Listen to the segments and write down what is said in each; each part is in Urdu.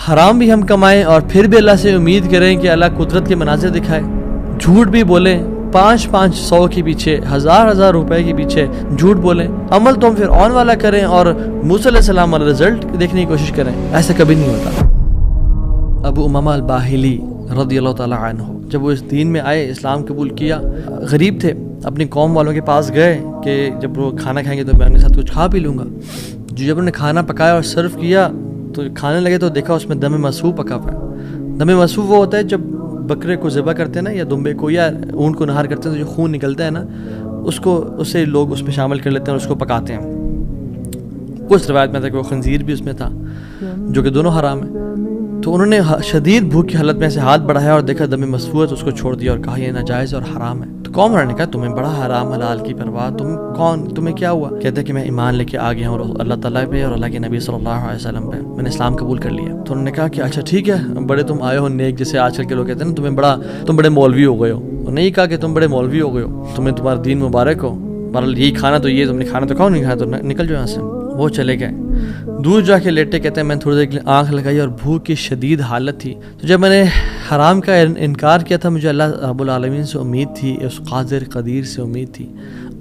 حرام بھی ہم کمائیں اور پھر بھی اللہ سے امید کریں کہ اللہ قدرت کے مناظر دکھائے، جھوٹ بھی بولیں 500 کے پیچھے، 1000 روپے کے پیچھے جھوٹ بولیں، عمل تو ہم پھر آن والا کریں اور موسیٰ علیہ السلام والا رزلٹ دیکھنے کی کوشش کریں. ایسا کبھی نہیں ہوتا. ابو امامہ الباہلی رضی اللہ تعالیٰ عنہ جب وہ اس دین میں آئے، اسلام قبول کیا، غریب تھے، اپنی قوم والوں کے پاس گئے کہ جب وہ کھانا کھائیں گے تو میں ان کے ساتھ کچھ کھا پی لوں گا. جب انہوں نے کھانا پکایا اور سرو کیا تو کھانے لگے تو دیکھا اس میں دم مسفوح پکا ہوا ہے. دم مسفوح وہ ہوتا ہے جب بکرے کو ذبح کرتے ہیں نا، یا دمبے کو یا اونٹ کو نہار کرتے ہیں تو جو خون نکلتا ہے نا، اس سے لوگ اس میں شامل کر لیتے ہیں اور اس کو پکاتے ہیں. کچھ روایت میں تھا کہ وہ خنزیر بھی اس میں تھا، جو کہ دونوں حرام ہیں. تو انہوں نے شدید بھوک کی حالت میں سے ہاتھ بڑھایا اور دیکھا دم مسفوح ہے تو اس کو چھوڑ دیا اور کہا یہ ناجائز اور حرام ہے. تو قوم والوں نے کہا تمہیں بڑا حرام حلال کی پرواہ، تم کون، تمہیں کیا ہوا؟ کہتے ہیں کہ میں ایمان لے کے آ گیا ہوں اللہ تعالیٰ پہ اور اللہ کے نبی صلی اللہ علیہ وسلم پہ، میں نے اسلام قبول کر لیا. تو انہوں نے کہا کہ اچھا ٹھیک ہے، بڑے تم آئے ہو نیک، جیسے آج کل کے لوگ کہتے ہیں نا تم بڑے مولوی ہو گئے ہو. اور نہیں کہا کہ تم بڑے مولوی ہو گئے ہو، تمہیں تمہارا دین مبارک ہو، بہرحال یہی کھانا تو یہ تم نے کھانا تو کھاؤ، نہیں کھانا تو نکل جاؤ یہاں سے. وہ چلے گئے، دور جا کے لیٹے. کہتے ہیں میں نے تھوڑی دیر کے لیے آنکھ لگائی اور بھوک کی شدید حالت تھی. تو جب میں نے حرام کا انکار کیا تھا، مجھے اللہ رب العالمین سے امید تھی، اس قادر قدیر سے امید تھی.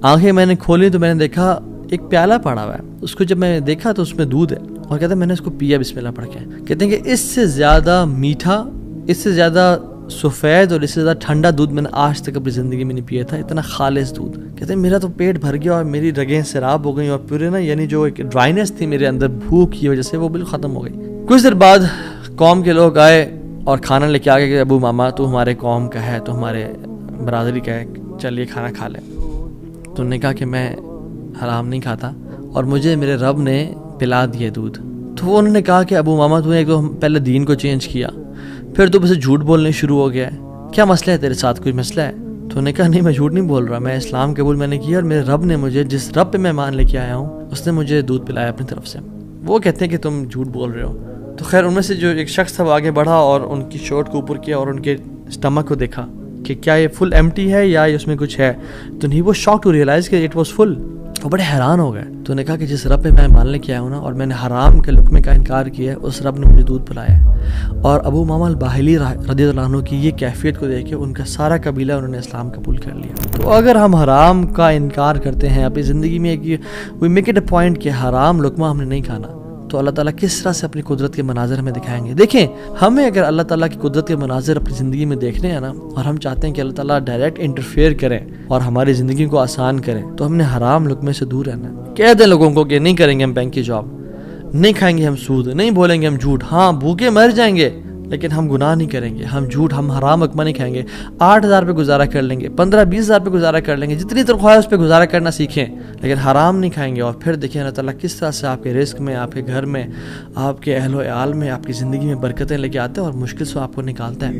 آنکھیں میں نے کھولی تو میں نے دیکھا ایک پیالہ پڑا ہوا ہے. اس کو جب میں نے دیکھا تو اس میں دودھ ہے، اور کہتے ہیں میں نے اس کو پیا بسم اللہ پڑھ کے. کہتے ہیں کہ اس سے زیادہ میٹھا، اس سے زیادہ سفید اور اس سے زیادہ ٹھنڈا دودھ میں نے آج تک اپنی زندگی میں نہیں پیا تھا. اتنا خالص دودھ. کہتے ہیں میرا تو پیٹ بھر گیا اور میری رگیں سیراب ہو گئیں اور پورے نا، یعنی جو ایک ڈرائنس تھی میرے اندر بھوک کی وجہ سے، وہ بالکل ختم ہو گئی. کچھ دیر بعد قوم کے لوگ آئے اور کھانا لے کے آ گئے کہ ابو ماما تو ہمارے قوم کا ہے، تو ہمارے برادری کا ہے، چل یہ کھانا کھا لیں. تو انہوں نے کہا کہ میں حرام نہیں کھاتا اور مجھے میرے رب نے پلا دیے دودھ. تو انہوں نے کہا کہ ابو ماما تو نے ایک تو پہلے دین کو چینج کیا، پھر تو بس جھوٹ بولنے شروع ہو گیا ہے، کیا مسئلہ ہے تیرے ساتھ، کوئی مسئلہ ہے؟ تو انہوں نے کہا نہیں میں جھوٹ نہیں بول رہا، میں اسلام قبول میں نے کیا اور میرے رب نے مجھے، جس رب پہ میں مان لے کے آیا ہوں، اس نے مجھے دودھ پلایا اپنی طرف سے. وہ کہتے ہیں کہ تم جھوٹ بول رہے ہو. تو خیر ان میں سے جو ایک شخص تھا وہ آگے بڑھا اور ان کی شرٹ کو اوپر کیا اور ان کے اسٹمک کو دیکھا کہ کیا یہ فل ایمٹی ہے یا اس میں کچھ ہے. تو نہیں، وہ شاک ٹو ریئلائز کہ اٹ واز فل. وہ بڑے حیران ہو گئے. تو انہوں نے کہا کہ جس رب پہ میں مان لے کے آیا ہوں نا، اور میں نے حرام کے لقمے کا انکار کیا ہے، اس رب نے مجھے دودھ پلایا ہے. اور ابو امامہ الباہلی رضی اللہ عنہ کی یہ کیفیت کو دیکھ کے ان کا سارا قبیلہ انہوں نے اسلام قبول کر لیا. تو اگر ہم حرام کا انکار کرتے ہیں اپنی زندگی میں، we make it a point کہ حرام لقمہ ہم نے نہیں کھانا، تو اللہ تعالیٰ کس طرح سے اپنی قدرت کے مناظر ہمیں دکھائیں گے. دیکھیں، ہمیں اگر اللہ تعالیٰ کی قدرت کے مناظر اپنی زندگی میں دیکھنے ہیں نا، اور ہم چاہتے ہیں کہ اللہ تعالیٰ ڈائریکٹ انٹرفیئر کریں اور ہماری زندگی کو آسان کریں، تو ہم نے حرام لقمے سے دور رہنا ہے. کہہ دیں لوگوں کو کہ نہیں کریں گے ہم بینک کی جاب، نہیں کھائیں گے ہم سود، نہیں بولیں گے ہم جھوٹ، ہاں بھوکے مر جائیں گے لیکن ہم گناہ نہیں کریں گے، ہم جھوٹ، ہم حرام لقمہ نہیں کھائیں گے. 8,000 پہ گزارا کر لیں گے، 15-20,000 پہ گزارا کر لیں گے، جتنی تنخواہ ہے اس پہ گزارا کرنا سیکھیں، لیکن حرام نہیں کھائیں گے. اور پھر دیکھیں اللہ تعالیٰ کس طرح سے آپ کے رزق میں، آپ کے گھر میں، آپ کے اہل و عیال میں، آپ کی زندگی میں برکتیں لے کے آتے ہیں اور مشکل سے آپ کو نکالتا ہے.